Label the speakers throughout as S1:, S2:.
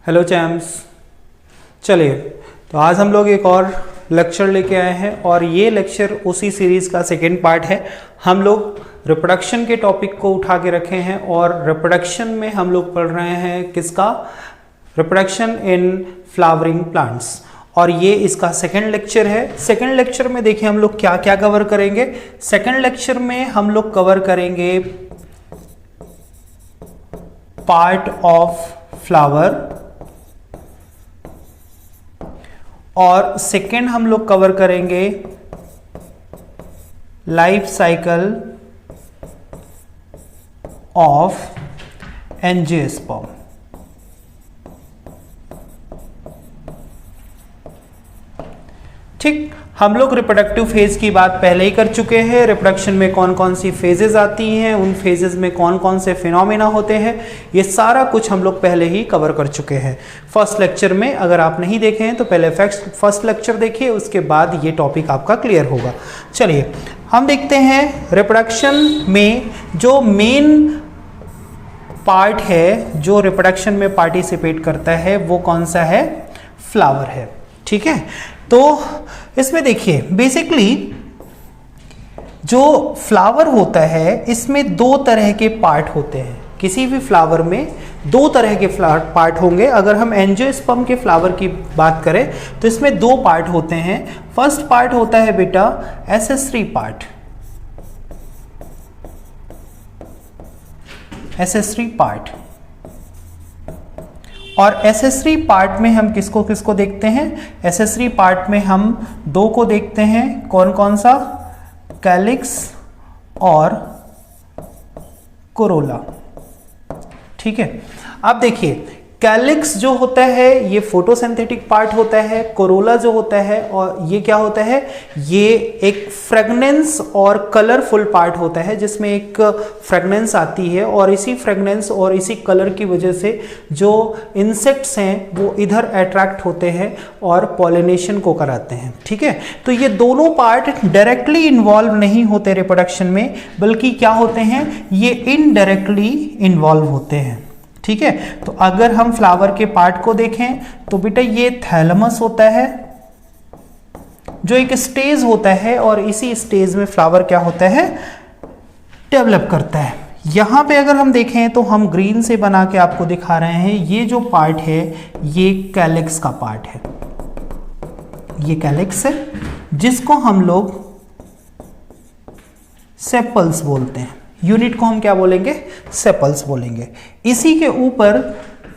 S1: Hello चैम्स। चलिए, तो आज हम लोग एक और लेक्चर लेके आए हैं और ये लेक्चर उसी सीरीज़ का सेकेंड पार्ट है। हम लोग रिप्रोडक्शन के टॉपिक को उठा के रखे हैं और रिप्रोडक्शन में हम लोग पढ़ रहे हैं किसका, रिप्रोडक्शन इन फ्लावरिंग प्लांट्स, और ये इसका सेकेंड लेक्चर है। सेकेंड लेक्चर में देखिए हम लोग क्या क्या कवर करेंगे। सेकेंड लेक्चर में हम लोग कवर करेंगे पार्ट ऑफ फ्लावर, और सेकेंड हम लोग कवर करेंगे लाइफ साइकिल ऑफ एंजियोस्पर्म। ठीक, हम लोग रिप्रोडक्टिव फेज की बात पहले ही कर चुके हैं। रिप्रोडक्शन में कौन कौन सी फेजेस आती हैं, उन फेजेस में कौन कौन से फिनोमेना होते हैं, ये सारा कुछ हम लोग पहले ही कवर कर चुके हैं फर्स्ट लेक्चर में। अगर आप नहीं देखे हैं तो पहले फर्स्ट लेक्चर देखिए, उसके बाद ये टॉपिक आपका क्लियर होगा। चलिए हम देखते हैं रिप्रोडक्शन में जो मेन पार्ट है जो रिप्रोडक्शन में पार्टिसिपेट करता है वो कौन सा है, फ्लावर है। ठीक है, तो इसमें देखिए बेसिकली जो फ्लावर होता है इसमें दो तरह के पार्ट होते हैं। किसी भी फ्लावर में दो तरह के पार्ट होंगे। अगर हम एंजियोस्पर्म के फ्लावर की बात करें तो इसमें दो पार्ट होते हैं। फर्स्ट पार्ट होता है बेटा एसेसरी पार्ट, एसेसरी पार्ट। और एसेसरी पार्ट में हम किसको किसको देखते हैं, एसेसरी पार्ट में हम दो को देखते हैं। कौन कौन सा, कैलिक्स और कोरोला। ठीक है, अब देखिए कैलिक्स जो होता है ये फोटोसिंथेटिक पार्ट होता है, कोरोला जो होता है और ये क्या होता है, ये एक फ्रेगनेंस और कलरफुल पार्ट होता है जिसमें एक फ्रेगनेंस आती है और इसी फ्रेगनेंस और इसी कलर की वजह से जो इंसेक्ट्स हैं वो इधर अट्रैक्ट होते हैं और पॉलिनेशन को कराते हैं। ठीक है, तो ये दोनों पार्ट डायरेक्टली इन्वॉल्व नहीं होते रिप्रोडक्शन में, बल्कि क्या होते हैं, ये इनडायरेक्टली इन्वॉल्व होते हैं। ठीक है, तो अगर हम फ्लावर के पार्ट को देखें तो बेटा ये थैलेमस होता है जो एक स्टेज होता है और इसी स्टेज में फ्लावर क्या होता है, डेवलप करता है। यहां पे अगर हम देखें तो हम ग्रीन से बना के आपको दिखा रहे हैं, ये जो पार्ट है ये कैलिक्स का पार्ट है। ये कैलिक्स है जिसको हम लोग सेपल्स बोलते हैं। यूनिट को हम क्या बोलेंगे, सेपल्स बोलेंगे। इसी के ऊपर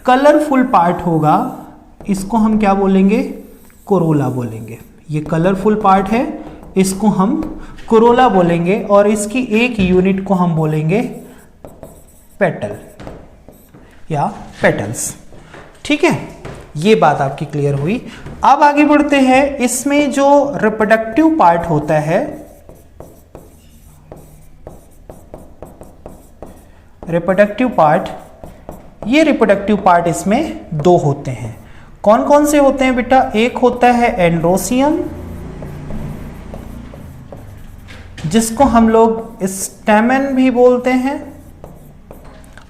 S1: कलरफुल पार्ट होगा, इसको हम क्या बोलेंगे, कोरोला बोलेंगे। ये कलरफुल पार्ट है, इसको हम कोरोला बोलेंगे और इसकी एक यूनिट को हम बोलेंगे पेटल या पेटल्स। ठीक है, ये बात आपकी क्लियर हुई। अब आगे बढ़ते हैं। इसमें जो रिप्रोडक्टिव पार्ट होता है, रिप्रोडक्टिव पार्ट, ये रिप्रोडक्टिव पार्ट इसमें दो होते हैं। कौन कौन से होते हैं बेटा, एक होता है एंड्रोसियम जिसको हम लोग स्टैमेन भी बोलते हैं,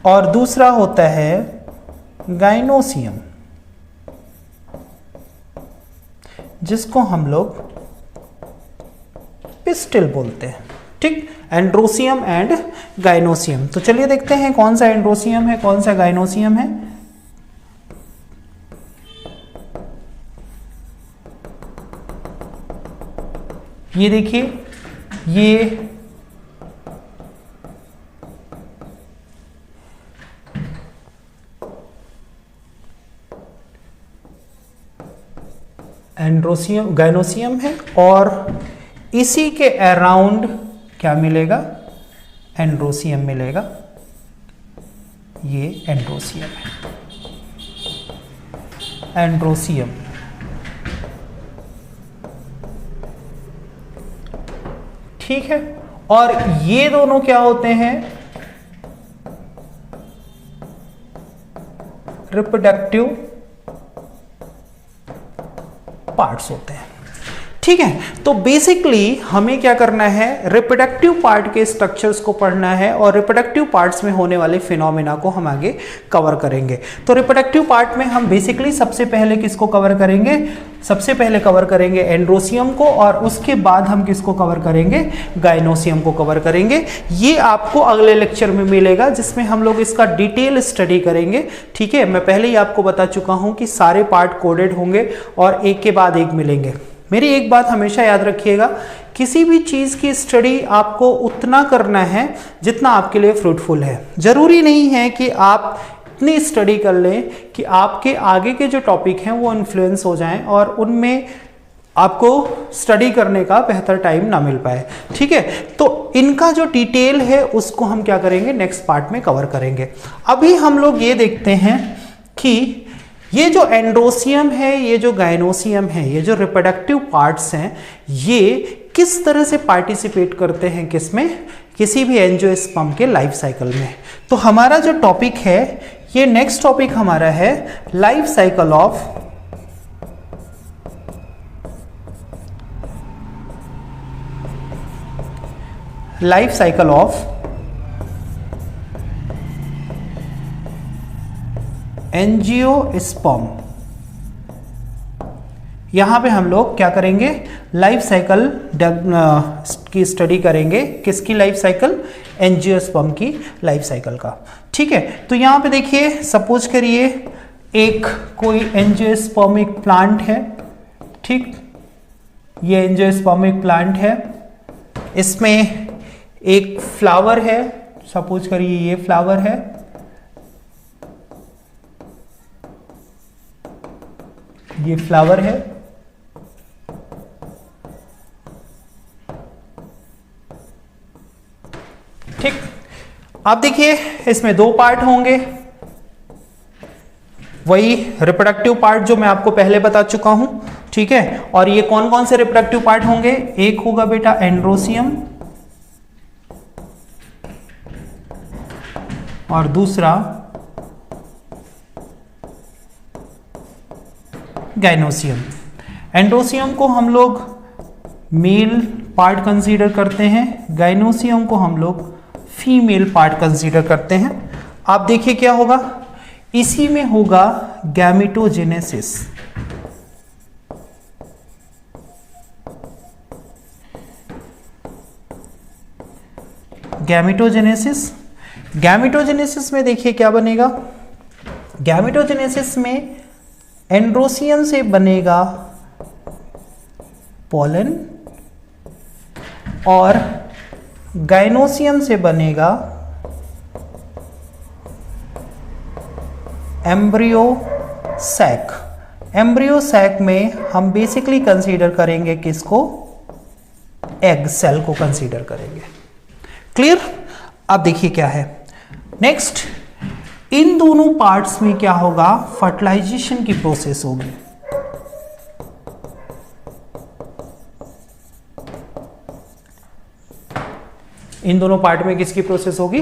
S1: और दूसरा होता है गाइनोसियम जिसको हम लोग पिस्टिल बोलते हैं। ठीक, एंड्रोसियम एंड गाइनोसियम। तो चलिए देखते हैं कौन सा एंड्रोसियम है, कौन सा गाइनोसियम है। ये देखिए, ये एंड्रोसियम, गाइनोसियम है और इसी के अराउंड क्या मिलेगा, एंड्रोसियम मिलेगा। ये एंड्रोसियम है, एंड्रोसियम। ठीक है, और ये दोनों क्या होते हैं, रिप्रोडक्टिव पार्ट्स होते हैं। ठीक ठीक है। तो बेसिकली हमें क्या करना है, रिप्रोडक्टिव पार्ट के स्ट्रक्चर्स को पढ़ना है और रिप्रोडक्टिव पार्ट्स में होने वाले फिनोमेना को हम आगे कवर करेंगे। तो रिप्रोडक्टिव पार्ट में हम बेसिकली सबसे पहले किसको कवर करेंगे, सबसे पहले कवर करेंगे एंड्रोसियम को, और उसके बाद हम किसको कवर करेंगे, गायनोसियम को कवर करेंगे। ये आपको अगले लेक्चर में मिलेगा जिसमें हम लोग इसका डिटेल स्टडी करेंगे। ठीक है, मैं पहले ही आपको बता चुका हूं कि सारे पार्ट कोडेड होंगे और एक के बाद एक मिलेंगे। मेरी एक बात हमेशा याद रखिएगा, किसी भी चीज़ की स्टडी आपको उतना करना है जितना आपके लिए फ्रूटफुल है। जरूरी नहीं है कि आप इतनी स्टडी कर लें कि आपके आगे के जो टॉपिक हैं वो इन्फ्लुएंस हो जाएं और उनमें आपको स्टडी करने का बेहतर टाइम ना मिल पाए। ठीक है, तो इनका जो डिटेल है उसको हम क्या करेंगे, नेक्स्ट पार्ट में कवर करेंगे। अभी हम लोग ये देखते हैं कि ये जो एंड्रोसियम है, ये जो गायनोसियम है, ये जो रिप्रोडक्टिव पार्ट्स हैं, ये किस तरह से पार्टिसिपेट करते हैं किसमें, किसी भी एंजियोस्पर्म के लाइफ साइकिल में। तो हमारा जो टॉपिक है, ये नेक्स्ट टॉपिक हमारा है लाइफ साइकिल ऑफ एंजियोस्पर्म। यहां पे हम लोग क्या करेंगे, लाइफ साइकिल की स्टडी करेंगे। किसकी लाइफ साइकिल, एंजियोस्पर्म की लाइफ साइकिल का। ठीक है, तो यहां पे देखिए, सपोज करिए एक कोई एंजियोस्पर्मिक प्लांट है। ठीक, ये एंजियोस्पर्मिक प्लांट है, इसमें एक फ्लावर है, सपोज करिए ये फ्लावर है, ये फ्लावर है। ठीक, आप देखिए इसमें दो पार्ट होंगे, वही रिप्रोडक्टिव पार्ट जो मैं आपको पहले बता चुका हूं। ठीक है, और ये कौन कौन से रिप्रोडक्टिव पार्ट होंगे, एक होगा बेटा एंड्रोसियम और दूसरा गायनोसियम। एंड्रोसियम को हम लोग मेल पार्ट कंसीडर करते हैं, गायनोसियम को हम लोग फीमेल पार्ट कंसीडर करते हैं। आप देखिए क्या होगा, इसी में होगा गैमेटोजेनेसिस। गैमेटोजेनेसिस में देखिए क्या बनेगा, गैमेटोजेनेसिस में एंड्रोसियम से बनेगा पोलन और गायनोसियम से बनेगा एम्ब्रियो सैक। एम्ब्रियो सैक में हम बेसिकली कंसीडर करेंगे किसको, एग सेल को कंसीडर करेंगे। क्लियर, अब देखिए क्या है नेक्स्ट, इन दोनों पार्ट्स में क्या होगा, फर्टिलाइजेशन की प्रोसेस होगी। इन दोनों पार्ट में किसकी प्रोसेस होगी,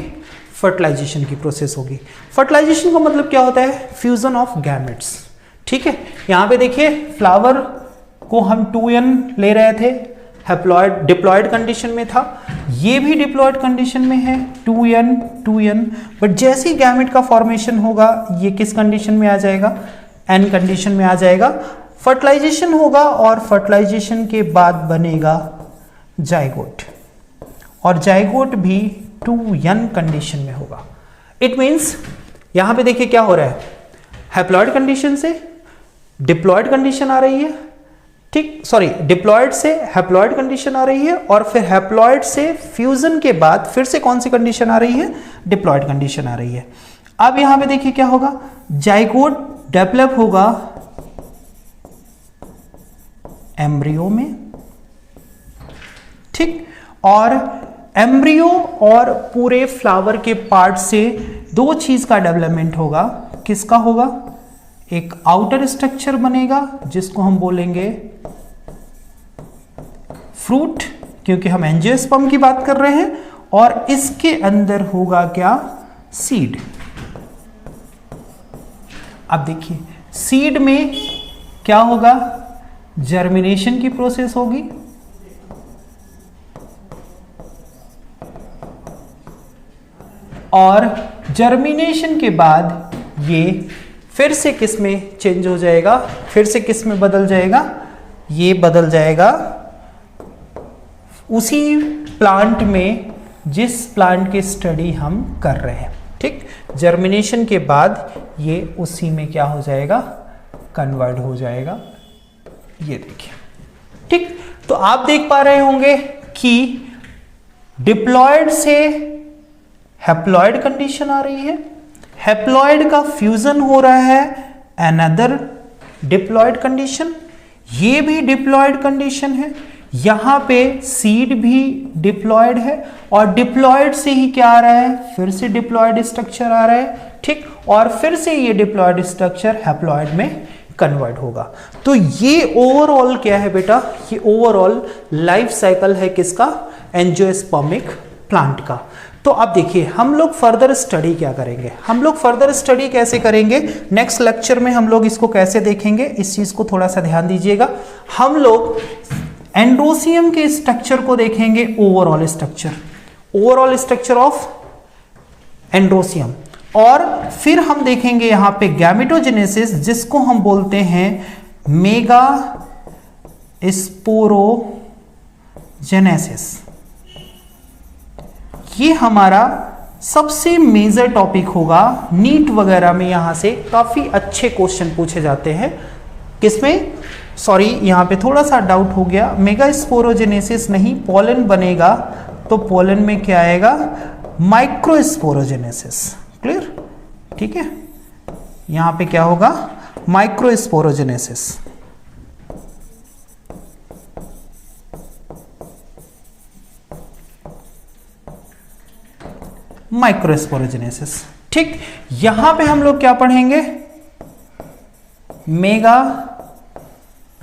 S1: फर्टिलाइजेशन की प्रोसेस होगी। फर्टिलाइजेशन का मतलब क्या होता है, फ्यूजन ऑफ गैमेट्स। ठीक है, यहां पे देखिए फ्लावर को हम 2n ले रहे थे, हैप्लॉइड डिप्लॉयड कंडीशन में था, ये भी डिप्लॉयड कंडीशन में है 2n, बट जैसे ही गैमेट का फॉर्मेशन होगा ये किस कंडीशन में आ जाएगा, n कंडीशन में आ जाएगा। फर्टिलाइजेशन होगा और फर्टिलाइजेशन के बाद बनेगा जाइगोट, और जाइगोट भी 2n कंडीशन में होगा। इट मीन्स यहां पे देखिए क्या हो रहा है, हैप्लॉइड कंडीशन से डिप्लॉयड कंडीशन आ रही है, ठीक, सॉरी, डिप्लॉयड से हैप्लॉइड कंडीशन आ रही है, और फिर हैप्लॉइड से फ्यूजन के बाद फिर से कौन सी कंडीशन आ रही है, डिप्लॉयड कंडीशन आ रही है। अब यहां पे देखिए क्या होगा, जाइगोट डेवलप होगा एम्ब्रियो में, ठीक, और एम्ब्रियो और पूरे फ्लावर के पार्ट से दो चीज का डेवलपमेंट होगा। किसका होगा, एक आउटर स्ट्रक्चर बनेगा जिसको हम बोलेंगे फ्रूट, क्योंकि हम एंजियोस्पर्म की बात कर रहे हैं, और इसके अंदर होगा क्या, सीड। अब देखिए सीड में क्या होगा, जर्मिनेशन की प्रोसेस होगी, और जर्मिनेशन के बाद ये फिर से किस में चेंज हो जाएगा, फिर से किस में बदल जाएगा, ये बदल जाएगा उसी प्लांट में जिस प्लांट की स्टडी हम कर रहे हैं। ठीक, जर्मिनेशन के बाद ये उसी में क्या हो जाएगा, कन्वर्ट हो जाएगा। ये देखिए, ठीक, तो आप देख पा रहे होंगे कि डिप्लॉयड से हैप्लॉयड कंडीशन आ रही है, हैप्लॉयड का फ्यूजन हो रहा है अनदर डिप्लॉयड कंडीशन, ये भी डिप्लॉयड कंडीशन है, यहां पे सीड भी डिप्लॉयड है, और डिप्लॉयड से ही क्या आ रहा है, फिर से डिप्लॉयड स्ट्रक्चर आ रहा है। ठीक, और फिर से ये डिप्लॉयड स्ट्रक्चर हैप्लॉयड में कन्वर्ट होगा। तो ये ओवरऑल क्या है बेटा, ये ओवरऑल लाइफ साइकिल है किसका, एंजियोस्पर्मिक प्लांट का। तो अब देखिए हम लोग फर्दर स्टडी क्या करेंगे, हम लोग फर्दर स्टडी कैसे करेंगे, नेक्स्ट लेक्चर में हम लोग इसको कैसे देखेंगे, इस चीज को थोड़ा सा ध्यान दीजिएगा। हम लोग एंड्रोसियम के स्ट्रक्चर को देखेंगे, ओवरऑल स्ट्रक्चर ऑफ एंड्रोसियम, और फिर हम देखेंगे यहां पे गैमेटोजेनेसिस, जिसको हम बोलते हैं मेगा स्पोरोजेनेसिस। ये हमारा सबसे मेजर टॉपिक होगा, नीट वगैरह में यहां से काफी अच्छे क्वेश्चन पूछे जाते हैं। किसमें, सॉरी यहां पे थोड़ा सा डाउट हो गया, मेगा स्पोरोजेनेसिस नहीं, पोलन बनेगा तो पोलन में क्या आएगा, माइक्रोस्पोरोजेनेसिस। क्लियर, ठीक है, यहां पे क्या होगा, माइक्रोस्पोरोजेनेसिस। माइक्रोस्पोरोजेनेसिस। ठीक, यहां पे हम लोग क्या पढ़ेंगे, मेगा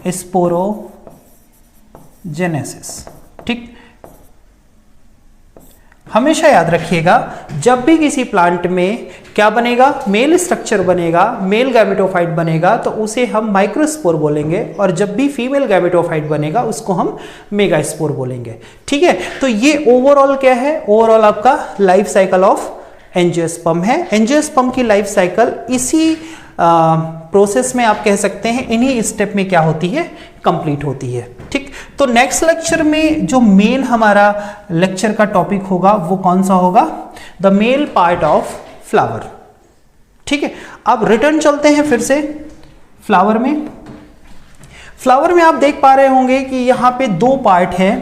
S1: स्पोरोजेनेसिस। ठीक, हमेशा याद रखिएगा जब भी किसी प्लांट में क्या बनेगा, मेल स्ट्रक्चर बनेगा, मेल गैमेटोफाइट बनेगा, तो उसे हम माइक्रोस्पोर बोलेंगे, और जब भी फीमेल गैमेटोफाइट बनेगा उसको हम मेगास्पोर बोलेंगे। ठीक है, तो ये ओवरऑल क्या है, ओवरऑल आपका लाइफ साइकिल ऑफ एंजियोस्पर्म है। एंजियोस्पर्म की लाइफ साइकिल इसी प्रोसेस में आप कह सकते हैं, इन्हीं स्टेप में क्या होती है, कंप्लीट होती है। ठीक, तो नेक्स्ट लेक्चर में जो मेन हमारा लेक्चर का टॉपिक होगा वो कौन सा होगा, the male part of flower. ठीक है, अब रिटर्न चलते हैं फिर से फ्लावर में। फ्लावर में आप देख पा रहे होंगे कि यहां पे दो पार्ट है,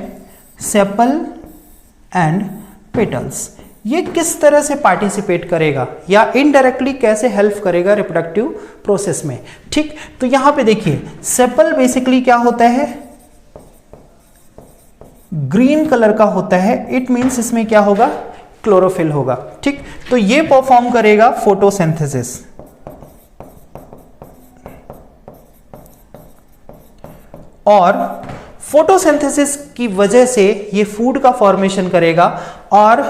S1: सेपल एंड पेटल्स। ये किस तरह से पार्टिसिपेट करेगा या इनडायरेक्टली कैसे हेल्प करेगा रिप्रोडक्टिव प्रोसेस में। ठीक, तो यहां पे देखिए सेपल बेसिकली क्या होता है, ग्रीन कलर का होता है, इट मींस इसमें क्या होगा, क्लोरोफिल होगा। ठीक, तो ये परफॉर्म करेगा फोटोसिंथेसिस, और फोटोसिंथेसिस की वजह से ये फूड का फॉर्मेशन करेगा और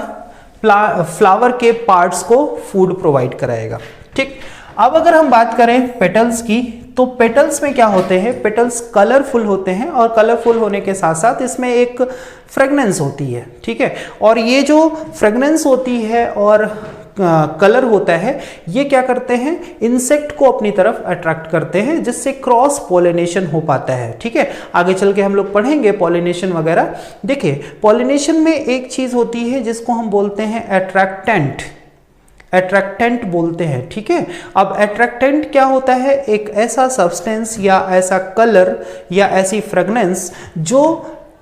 S1: फ्लावर के पार्ट्स को फूड प्रोवाइड कराएगा। ठीक, अब अगर हम बात करें पेटल्स की, तो पेटल्स में क्या होते हैं, पेटल्स कलरफुल होते हैं, और कलरफुल होने के साथ साथ इसमें एक फ्रेगनेंस होती है। ठीक है, और ये जो फ्रेगनेंस होती है और कलर होता है, ये क्या करते हैं, इंसेक्ट को अपनी तरफ अट्रैक्ट करते हैं, जिससे क्रॉस पॉलिनेशन हो पाता है। ठीक है, आगे चल के हम लोग पढ़ेंगे पॉलिनेशन वगैरह। देखिए पॉलिनेशन में एक चीज होती है जिसको हम बोलते हैं अट्रैक्टेंट, अट्रैक्टेंट बोलते हैं। ठीक है, अब अट्रैक्टेंट क्या होता है, एक ऐसा सब्सटेंस या ऐसा कलर या ऐसी फ्रेगनेंस जो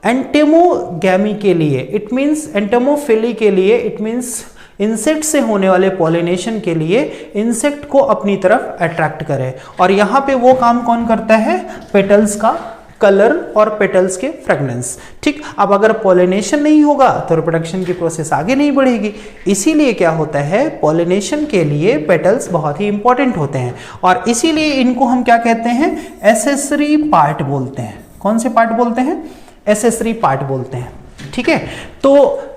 S1: एंटेमोगैमी के लिए, इट मींस एंटेमोफिली के लिए, इट मींस इंसेक्ट से होने वाले पॉलिनेशन के लिए इंसेक्ट को अपनी तरफ अट्रैक्ट करे। और यहां पे वो काम कौन करता है, पेटल्स का कलर और पेटल्स के फ्रेगनेंस। ठीक, अब अगर पॉलिनेशन नहीं होगा तो रिप्रोडक्शन की प्रोसेस आगे नहीं बढ़ेगी। इसीलिए क्या होता है, पॉलिनेशन के लिए पेटल्स बहुत ही इंपॉर्टेंट होते हैं, और इसीलिए इनको हम क्या कहते हैं, एसेसरी पार्ट बोलते हैं। कौन से पार्ट बोलते हैं, एसेसरी पार्ट बोलते हैं। ठीक है, तो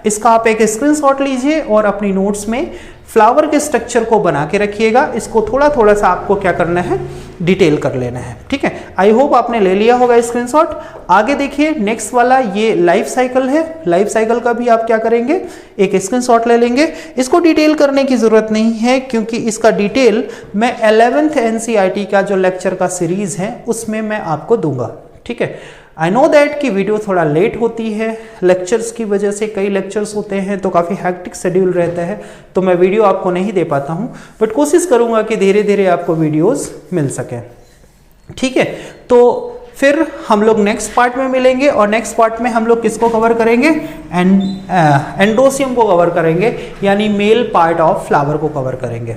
S1: इसका आप एक स्क्रीनशॉट लीजिए और अपनी नोट्स में फ्लावर के स्ट्रक्चर को बना के रखिएगा। इसको थोड़ा थोड़ा सा आपको क्या करना है, डिटेल कर लेना है। ठीक है, आई होप आपने ले लिया होगा स्क्रीनशॉट। आगे देखिए नेक्स्ट वाला ये लाइफ साइकिल है। लाइफ साइकिल का भी आप क्या करेंगे, एक स्क्रीनशॉट ले लेंगे। इसको डिटेल करने की जरूरत नहीं है क्योंकि इसका डिटेल मैं 11th NCERT का जो लेक्चर का सीरीज है उसमें मैं आपको दूंगा। ठीक है, आई नो दैट कि वीडियो थोड़ा लेट होती है, लेक्चर्स की वजह से कई लेक्चर्स होते हैं तो काफ़ी हैक्टिक शेड्यूल रहता है, तो मैं वीडियो आपको नहीं दे पाता हूं, बट कोशिश करूंगा कि धीरे धीरे आपको वीडियोस मिल सके। ठीक है, तो फिर हम लोग नेक्स्ट पार्ट में मिलेंगे और नेक्स्ट पार्ट में हम लोग किसको कवर करेंगे, एंड्रोसियम को कवर करेंगे, यानी मेल पार्ट ऑफ फ्लावर को कवर करेंगे।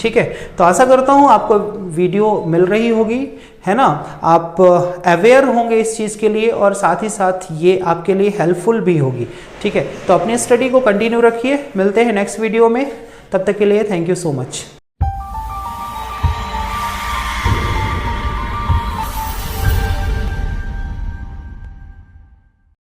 S1: ठीक है, तो आशा करता हूँ आपको वीडियो मिल रही होगी, है ना, आप अवेयर होंगे इस चीज़ के लिए और साथ ही साथ ये आपके लिए हेल्पफुल भी होगी। ठीक है, तो अपनी स्टडी को कंटिन्यू रखिए, मिलते हैं नेक्स्ट वीडियो में, तब तक के लिए थैंक यू सो मच।